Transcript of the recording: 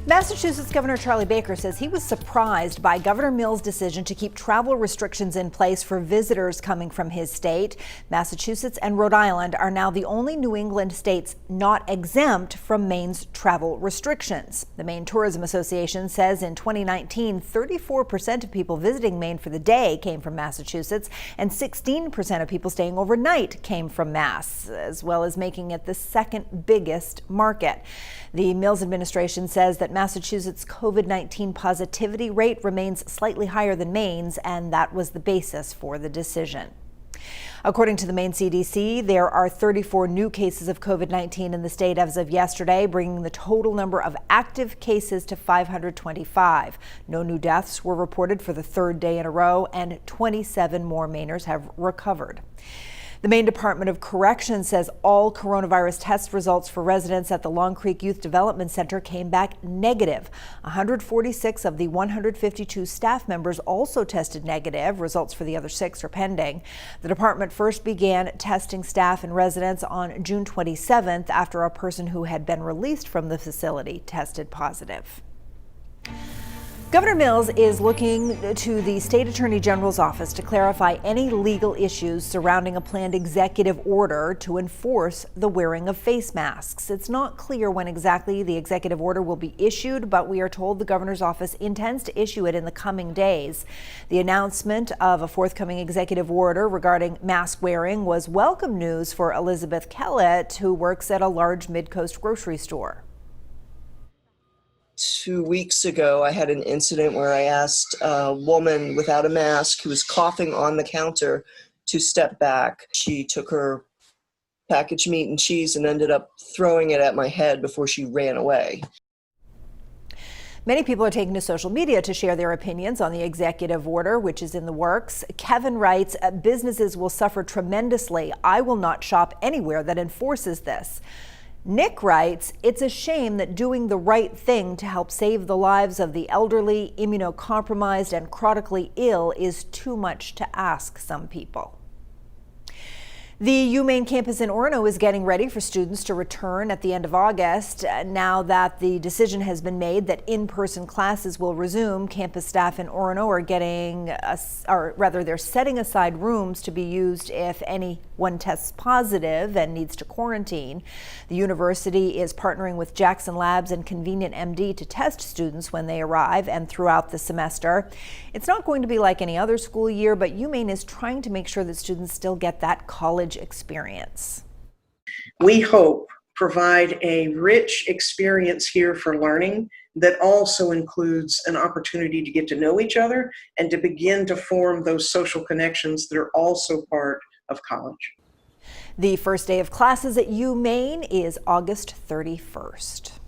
Massachusetts Governor Charlie Baker says he was surprised by Governor Mills' decision to keep travel restrictions in place for visitors coming from his state. Massachusetts and Rhode Island are now the only New England states not exempt from Maine's travel restrictions. The Maine Tourism Association says in 2019, 34% of people visiting Maine for the day came from Massachusetts, and 16% of people staying overnight came from Mass, as well as making it the second biggest market. The Mills administration says that Massachusetts' COVID-19 positivity rate remains slightly higher than Maine's, and that was the basis for the decision. According to the Maine CDC, there are 34 new cases of COVID-19 in the state as of yesterday, bringing the total number of active cases to 525. No new deaths were reported for the third day in a row, and 27 more Mainers have recovered. The Maine Department of Corrections says all coronavirus test results for residents at the Long Creek Youth Development Center came back negative. 146 of the 152 staff members also tested negative. Results for the other 6 are pending. The department first began testing staff and residents on June 27th after a person who had been released from the facility tested positive. Governor Mills is looking to the State Attorney General's office to clarify any legal issues surrounding a planned executive order to enforce the wearing of face masks. It's not clear when exactly the executive order will be issued, but we are told the governor's office intends to issue it in the coming days. The announcement of a forthcoming executive order regarding mask wearing was welcome news for Elizabeth Kellett, who works at a large mid-coast grocery store. 2 weeks ago, I had an incident where I asked a woman without a mask who was coughing on the counter to step back. She took her packaged meat and cheese and ended up throwing it at my head before she ran away. Many people are taking to social media to share their opinions on the executive order, which is in the works. Kevin writes, "Businesses will suffer tremendously. I will not shop anywhere that enforces this." Nick writes, "It's a shame that doing the right thing to help save the lives of the elderly, immunocompromised, and chronically ill is too much to ask some people." The UMaine campus in Orono is getting ready for students to return at the end of August. Now that the decision has been made that in-person classes will resume, campus staff in Orono are they're setting aside rooms to be used if anyone tests positive and needs to quarantine. The university is partnering with Jackson Labs and Convenient MD to test students when they arrive and throughout the semester. It's not going to be like any other school year, but UMaine is trying to make sure that students still get that college experience. We hope provide a rich experience here for learning that also includes an opportunity to get to know each other and to begin to form those social connections that are also part of college. The first day of classes at UMaine is August 31st.